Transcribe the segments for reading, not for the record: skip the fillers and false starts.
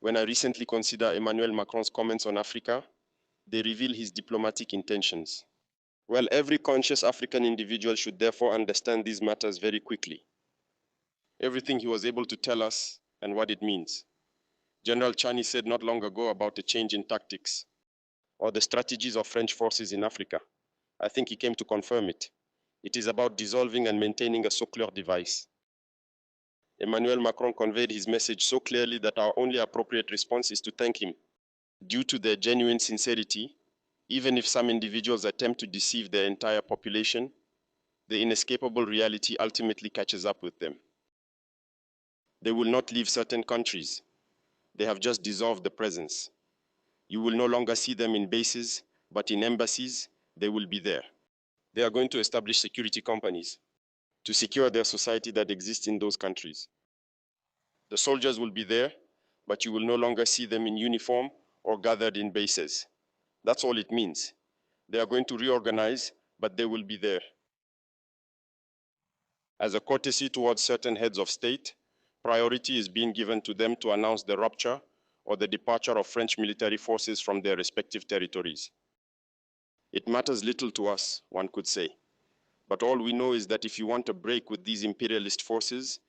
When I recently consider Emmanuel Macron's comments on Africa, they reveal his diplomatic intentions. Well, every conscious African individual should therefore understand these matters very quickly. Everything he was able to tell us and what it means. General Chani said not long ago about a change in tactics or the strategies of French forces in Africa. I think he came to confirm it. It is about dissolving and maintaining a Socler device. Emmanuel Macron conveyed his message so clearly that our only appropriate response is to thank him. Due to their genuine sincerity, even if some individuals attempt to deceive their entire population, the inescapable reality ultimately catches up with them. They will not leave certain countries. They have just dissolved the presence. You will no longer see them in bases, but in embassies, they will be there. They are going to establish security companies to secure their society that exists in those countries. The soldiers will be there, but you will no longer see them in uniform or gathered in bases. That's all it means. They are going to reorganize, but they will be there. As a courtesy towards certain heads of state, priority is being given to them to announce the rupture or the departure of French military forces from their respective territories. It matters little to us, one could say. But all we know is that if you want a break with these imperialist forces,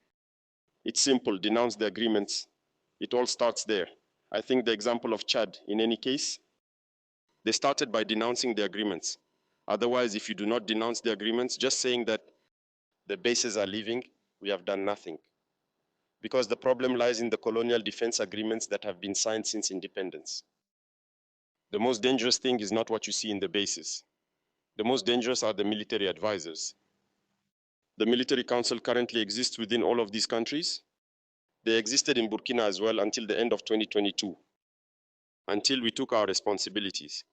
it's simple, denounce the agreements. It all starts there. I think the example of Chad, in any case, they started by denouncing the agreements. Otherwise, if you do not denounce the agreements, just saying that the bases are leaving, we have done nothing. Because the problem lies in the colonial defense agreements that have been signed since independence. The most dangerous thing is not what you see in the bases. The most dangerous are the military advisors. The military council currently exists within all of these countries. They existed in Burkina as well until the end of 2022, until we took our responsibilities.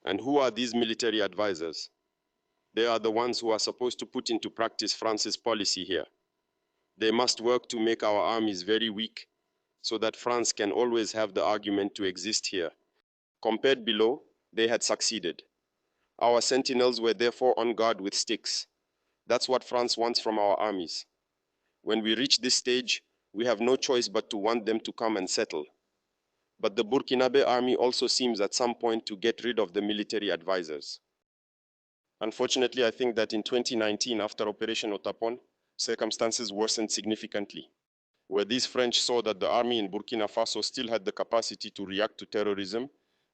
And who are these military advisors? They are the ones who are supposed to put into practice France's policy here. They must work to make our armies very weak so that France can always have the argument to exist here. Compared below, they had succeeded. Our sentinels were therefore on guard with sticks. That's what France wants from our armies. When we reach this stage, we have no choice but to want them to come and settle. But the Burkinabe army also seems at some point to get rid of the military advisors. Unfortunately, I think that in 2019, after Operation Otapon, circumstances worsened significantly, where these French saw that the army in Burkina Faso still had the capacity to react to terrorism.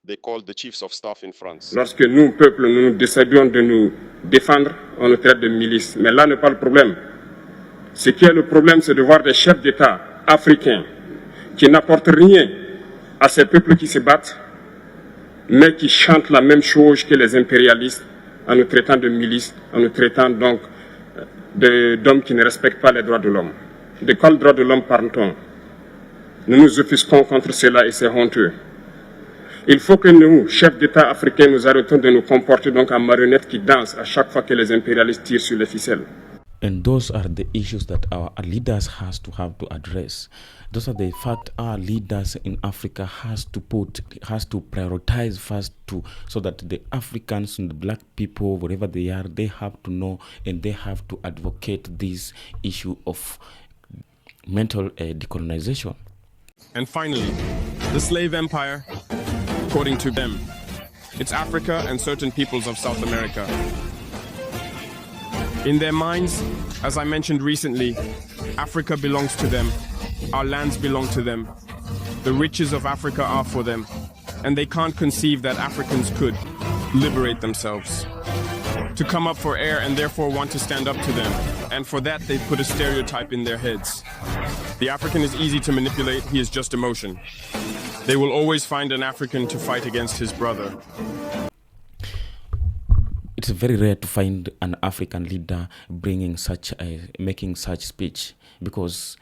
They called the chiefs of staff in France. Lorsque nous, peuple, nous décidions de nous défendre, on nous traite de milices. Mais là n'est pas le problème. Ce qui est le problème, c'est de voir des chefs d'État africains qui n'apportent rien à ces peuples qui se battent, mais qui chantent la même chose que les impérialistes en nous traitant de milices, en nous traitant donc d'hommes qui ne respectent pas les droits de l'homme. De quels droits de l'homme parle-t-on? Nous nous offusquons contre cela et c'est honteux. Il faut que nous, chefs d'État africains, nous arrêtons de nous comporter donc en marionnettes qui dansent à chaque fois que les impérialistes tirent sur les ficelles. And those are the issues that our leaders have to address. Those are the fact our leaders in Africa has to prioritize first so that the Africans and the black people, wherever they are, they have to know and they have to advocate this issue of mental decolonization. And finally, the slave empire, according to them, it's Africa and certain peoples of South America. In their minds, as I mentioned recently, Africa belongs to them, our lands belong to them, the riches of Africa are for them, and they can't conceive that Africans could liberate themselves, to come up for air and therefore want to stand up to them, and for that they put a stereotype in their heads. The African is easy to manipulate, he is just emotion. They will always find an African to fight against his brother. It's very rare to find an African leader making such speech, because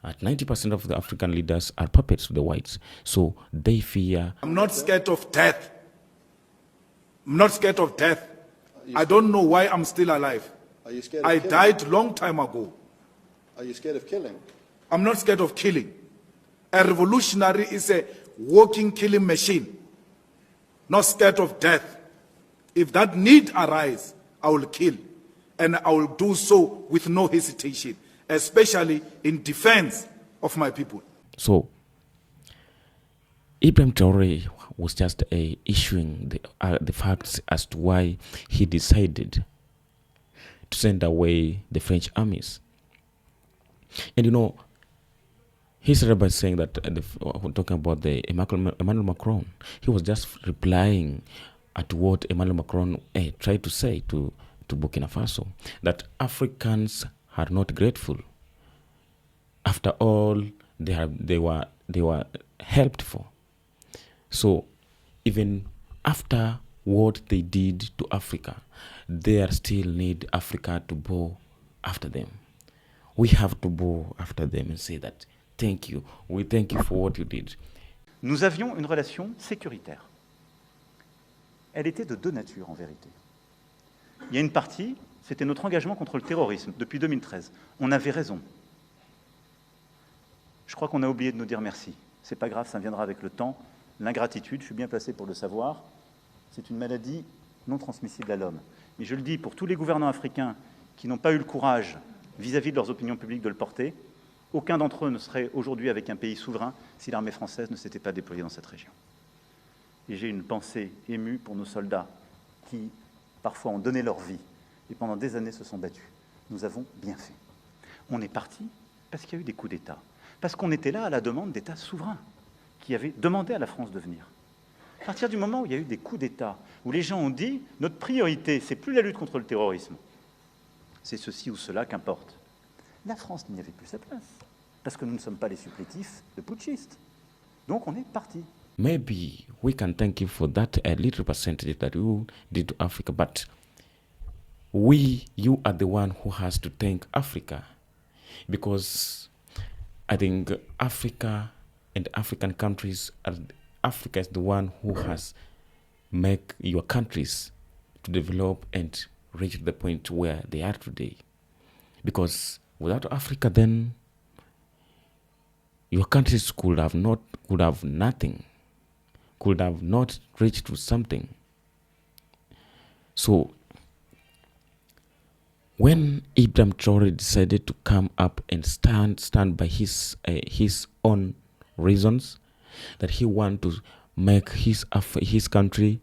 90% of the African leaders are puppets of the whites. So they fear. I'm not scared of death. I'm not scared of death. I don't know why I'm still alive. Are you scared of I killing? died long time ago. Are you scared of killing? I'm not scared of killing. A revolutionary is a walking killing machine. Not scared of death. If that need arise, I will kill. And I will do so with no hesitation, especially in defense of my people. So Ibrahim Traore was just issuing the facts as to why he decided to send away the French armies. And he started by saying that, talking about the Emmanuel Macron, he was just replying at what Emmanuel Macron tried to say to Burkina Faso, that Africans are not grateful. After all, they were helped for. So even after what they did to Africa, they still need Africa to bow after them. We have to bow after them and say that, thank you. We thank you for what you did. Nous avions une relation sécuritaire. Elle était de deux natures, en vérité. Il y a une partie, c'était notre engagement contre le terrorisme depuis 2013. On avait raison. Je crois qu'on a oublié de nous dire merci. C'est pas grave, ça viendra avec le temps. L'ingratitude, je suis bien placé pour le savoir, c'est une maladie non transmissible à l'homme. Et je le dis pour tous les gouvernants africains qui n'ont pas eu le courage, vis-à-vis de leurs opinions publiques, de le porter, aucun d'entre eux ne serait aujourd'hui avec un pays souverain si l'armée française ne s'était pas déployée dans cette région. Et j'ai une pensée émue pour nos soldats qui, parfois, ont donné leur vie et pendant des années se sont battus. Nous avons bien fait. On est parti parce qu'il y a eu des coups d'État. Parce qu'on était là à la demande d'États souverains qui avaient demandé à la France de venir. À partir du moment où il y a eu des coups d'État, où les gens ont dit « notre priorité, c'est plus la lutte contre le terrorisme, c'est ceci ou cela qu'importe », la France n'y avait plus sa place, parce que nous ne sommes pas les supplétifs de putschistes. Donc on est parti. Maybe we can thank you for that a little percentage that you did to Africa, but you are the one who has to thank Africa, because I think Africa and African countries, Africa is the one who has made your countries to develop and reach the point where they are today. Because without Africa, then your countries could have nothing, could have not reached to something. So when Ibrahim Traore decided to come up and stand by his own reasons, that he wanted to make his country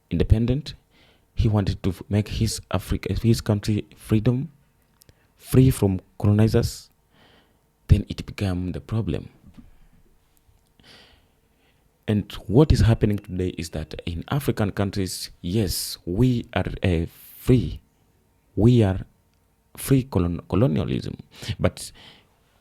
independent, he wanted to make his country free from colonizers, then it became the problem. And what is happening today is that in African countries, yes, we are free. We are free colonialism, but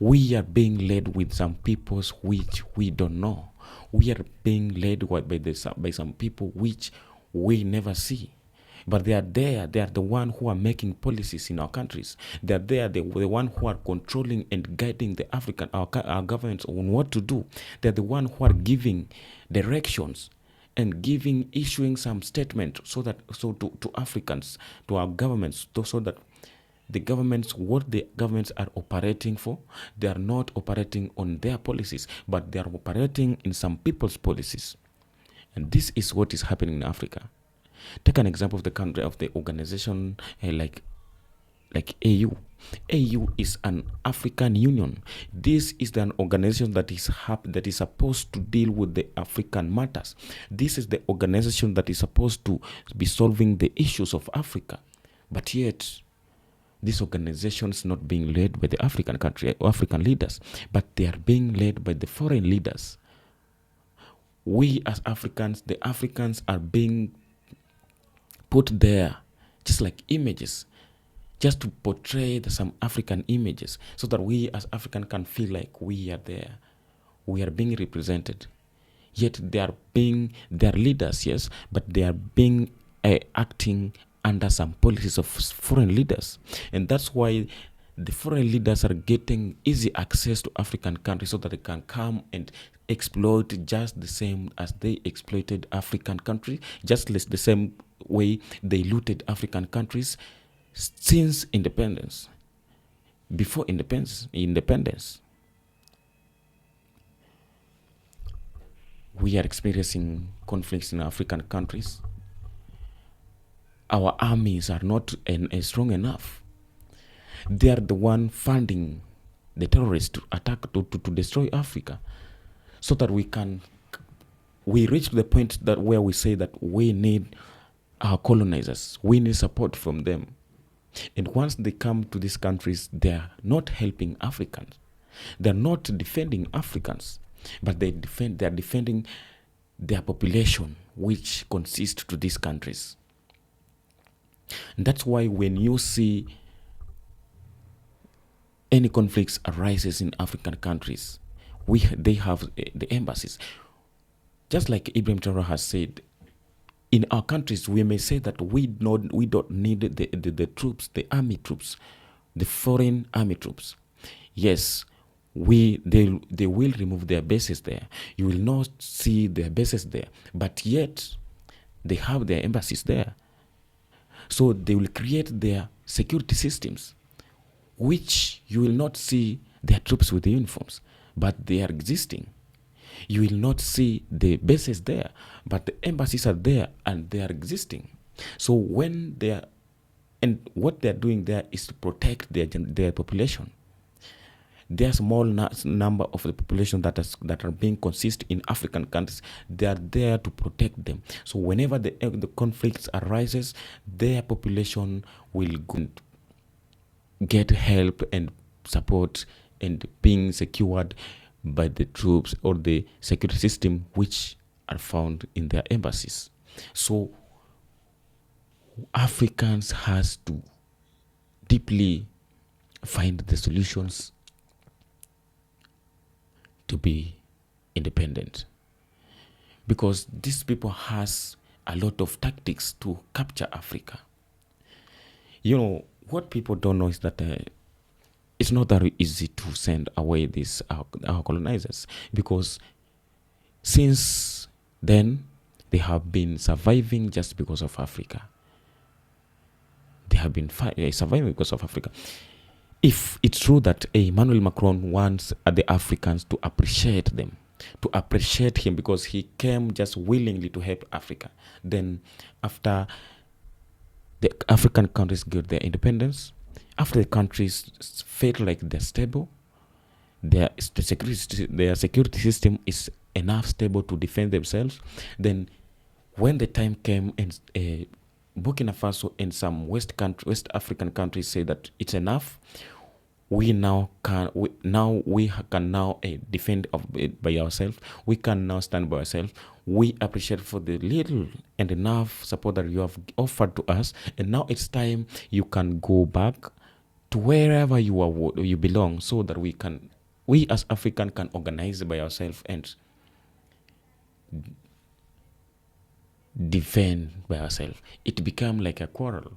we are being led with some peoples which we don't know. We are being led by some people which we never see. But they are there. They are the one who are making policies in our countries. They are there. They are the one who are controlling and guiding our governments on what to do. They are the one who are giving directions and issuing some statement to Africans, to our governments, so that what the governments are operating for, they are not operating on their policies, but they are operating in some people's policies. And this is what is happening in Africa. Take an example of the country, of the organization like AU. AU is an African Union. This is an organization that is supposed to deal with the African matters. This is the organization that is supposed to be solving the issues of Africa. But yet, this organization is not being led by the African leaders, but they are being led by the foreign leaders. We as Africans, the Africans are being put there just like images, just to portray some African images, so that we as Africans can feel like we are there. We are being represented. Yet they are leaders, yes, but they are being acting under some policies of foreign leaders. And that's why the foreign leaders are getting easy access to African countries, so that they can come and exploit just the same as they exploited African countries, just the same way they looted African countries since independence, before independence. We are experiencing conflicts in African countries. Our armies are not strong enough. They are the one funding the terrorists to attack, to destroy Africa, so that we can we reach the point that where we say that we need our colonizers, we need support from them. And once they come to these countries, they are not helping Africans. They're not defending Africans, but they are defending their population, which consists to these countries. And that's why when you see any conflicts arises in African countries, they have the embassies. Just like Ibrahim Traore has said, in our countries, we may say that we don't need the troops, the army troops, the foreign army troops. Yes, they will remove their bases there. You will not see their bases there, but yet they have their embassies there. So they will create their security systems, which you will not see their troops with the uniforms, but they are existing. You will not see the bases there, but the embassies are there and they are existing. So when they are, and what they are doing there is to protect their population. There are small number of the population that are being consist in African countries. They are there to protect them. So whenever the conflicts arises, their population will get help and support and being secured by the troops or the security system which are found in their embassies. So Africans has to deeply find the solutions to be independent, because these people has a lot of tactics to capture Africa. You know, what people don't know is that it's not that easy to send away these our colonizers, because since then they have been surviving just because of Africa. They have been surviving because of Africa. If it's true that Emanuel Macron wants the Africans to appreciate them, to appreciate him because he came just willingly to help Africa, then after the African countries get their independence, after the countries feel like they're stable, their security system is enough stable to defend themselves, then when the time came and Burkina Faso and some West African countries say that it's enough, we can now defend by ourselves. We can now stand by ourselves. We appreciate for the little and enough support that you have offered to us, and now it's time you can go back to wherever you belong, so that we as African can organize by ourselves and defend by ourselves. It became like a quarrel.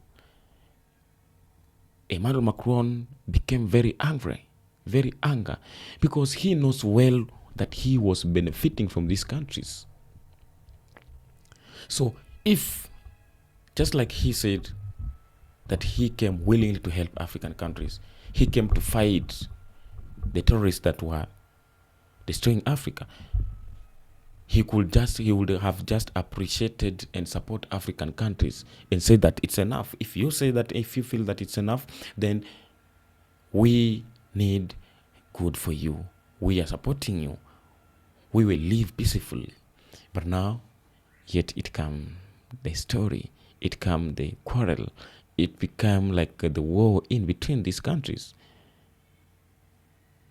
Emmanuel Macron became very angry, because he knows well that he was benefiting from these countries. So if, just like he said that he came willingly to help African countries, he came to fight the terrorists that were destroying Africa, he would have just appreciated and support African countries and say that it's enough. If you feel that it's enough, then we need good for you. We are supporting you. We will live peacefully. But now, yet it come the story. It come the quarrel. It became like the war in between these countries.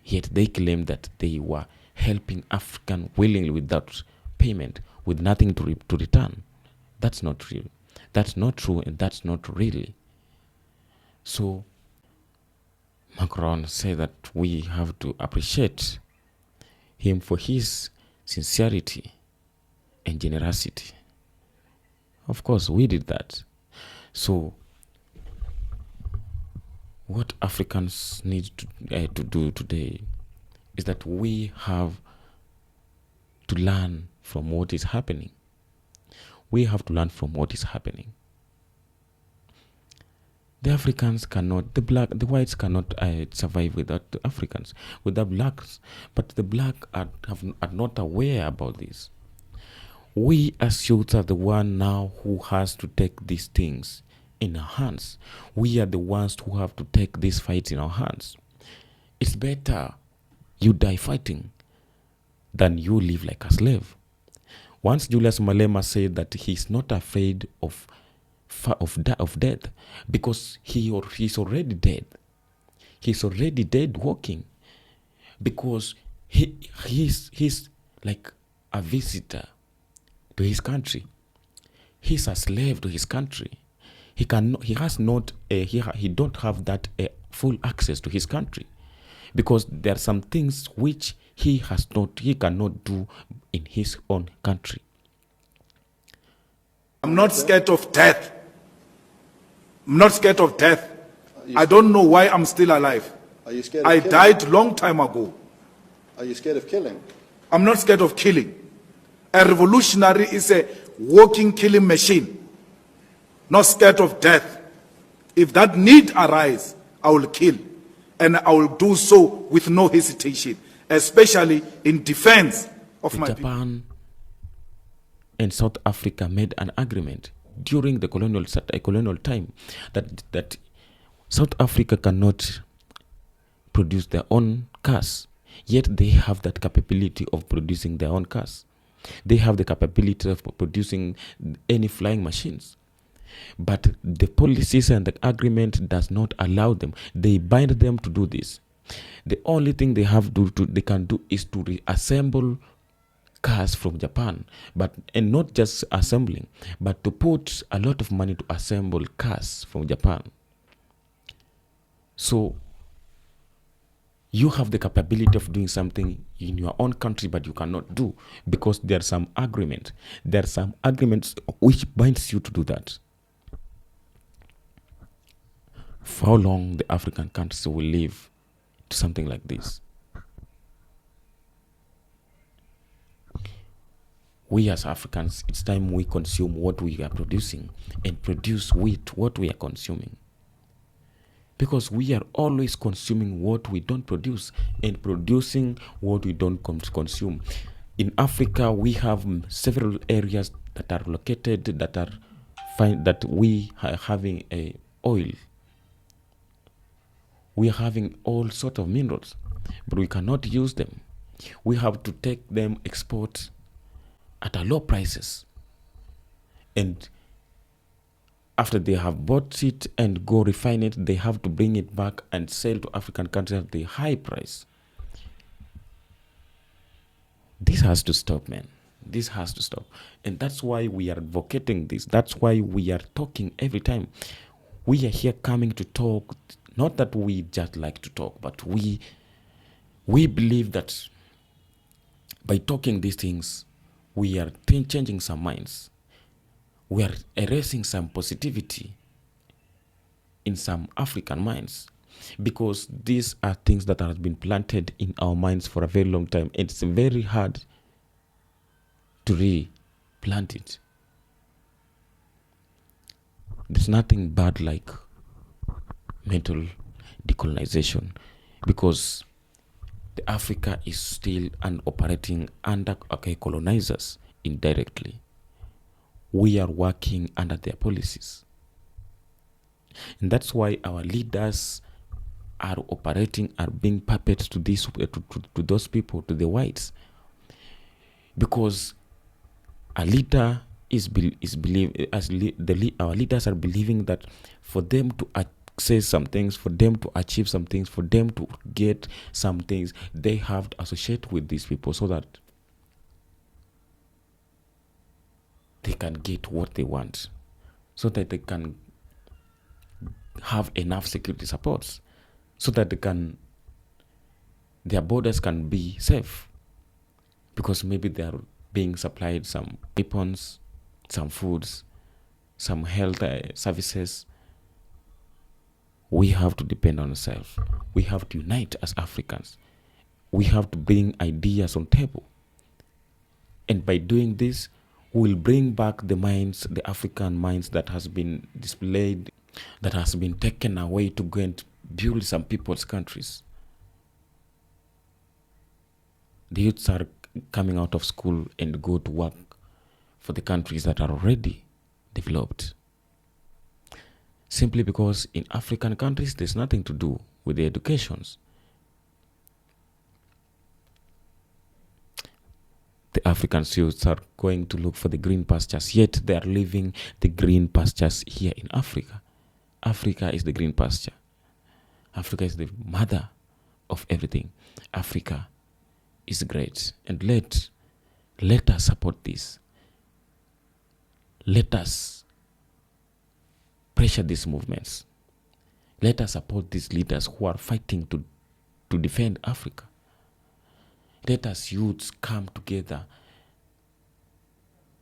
Yet they claim that they were helping African willingly without payment, with nothing to return. That's not true. That's not true, and that's not really. So Macron said that we have to appreciate him for his sincerity and generosity. Of course, we did that. So what Africans need to do today is that we have to learn from what is happening. We have to learn from what is happening. The Africans cannot, the whites cannot survive without the Africans, without blacks. But the black are not aware about this. We as youths are the one now who has to take these things in our hands. We are the ones who have to take these fights in our hands. It's better you die fighting than you live like a slave. Once Julius Malema said that he's not afraid of death because he's already dead. He's already dead walking because he's like a visitor to his country. He's a slave to his country. He don't have that full access to his country because there are some things which he cannot do in his own country. I'm not scared of death. I'm not scared of death. I don't know why I'm still alive. Are you scared of I killing? died long time ago. Are you scared of killing? I'm not scared of killing. A revolutionary is a walking killing machine. Not scared of death. If that need arise, I will kill. And I will do so with no hesitation, especially in defense of my people. Japan and South Africa made an agreement during the colonial time that South Africa cannot produce their own cars, yet they have that capability of producing their own cars. They have the capability of producing any flying machines. But the policies and the agreement does not allow them. They bind them to do this. The only thing they can do is to reassemble cars from Japan, and not just assembling, but to put a lot of money to assemble cars from Japan. So you have the capability of doing something in your own country, but you cannot do because there's some agreement. There are some agreements which binds you to do that. For how long the African countries will live to something like this? We as Africans, it's time we consume what we are producing and produce with what we are consuming. Because we are always consuming what we don't produce and producing what we don't consume. In Africa, we have several areas that are located that we are having oil. We are having all sorts of minerals, but we cannot use them. We have to take them, export at a low prices. And after they have bought it and go refine it, they have to bring it back and sell to African countries at the high price. This has to stop, man. This has to stop. And that's why we are advocating this. That's why we are talking every time. We are here coming to talk. Not that we just like to talk, but we believe that by talking these things, we are changing some minds. We are erasing some positivity in some African minds, because these are things that have been planted in our minds for a very long time. It's very hard to replant it. There's nothing bad like mental decolonization, because the Africa is still operating under colonizers indirectly. We are working under their policies. And that's why our leaders are being puppets to those people, to the whites. Because our leaders are believing that for them to say some things, for them to achieve some things, for them to get some things, they have to associate with these people so that they can get what they want, so that they can have enough security supports, so that their borders can be safe, because maybe they are being supplied some weapons, some foods, some health services. We have to depend on ourselves. We have to unite as Africans. We have to bring ideas on table. And by doing this, we'll bring back the minds, the African minds that has been displayed, that has been taken away to go and build some people's countries. The youths are coming out of school and go to work for the countries that are already developed. Simply because in African countries, there's nothing to do with the educations. The African youths are going to look for the green pastures, yet they are leaving the green pastures here in Africa. Africa is the green pasture. Africa is the mother of everything. Africa is great. And let us support this. Let us pressure these movements. Let us support these leaders who are fighting to defend Africa. Let us youths come together.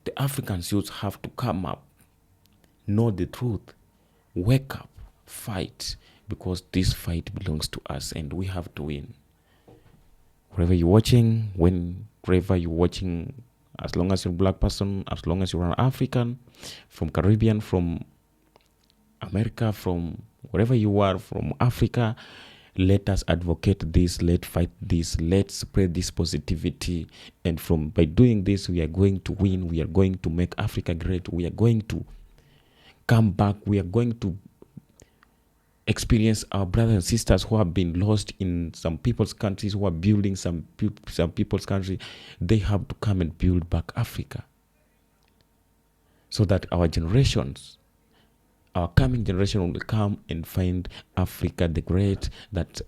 The African youths have to come up, know the truth, wake up, fight, because this fight belongs to us and we have to win. Wherever you're watching, wherever you're watching, as long as you're a black person, as long as you're an African, from Caribbean, from America, from wherever you are, from Africa, let us advocate this, let's fight this, let's spread this positivity. And by doing this, we are going to win, we are going to make Africa great, we are going to come back, we are going to experience our brothers and sisters who have been lost in some people's countries, who are building some people's country. They have to come and build back Africa, so that our generations, our coming generation, will come and find Africa the great, that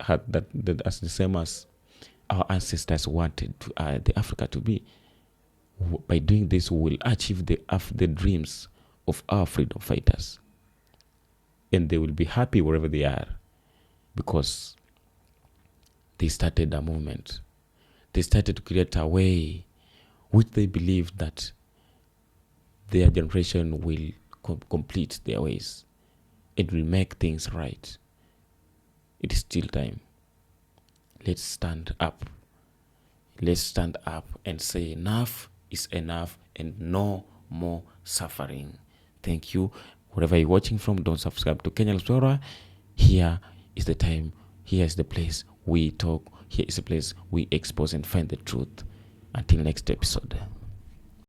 as the same as our ancestors wanted the Africa to be. By doing this, we will achieve the dreams of our freedom fighters, and they will be happy wherever they are, because they started a movement. They started to create a way which they believe that their generation will complete their ways. It will make things right. It is still time. Let's stand up. Let's stand up and say enough is enough and no more suffering. Thank you. Wherever you're watching from, don't subscribe to Colonial Explorer. Here is the time. Here is the place we talk. Here is the place we expose and find the truth. Until next episode.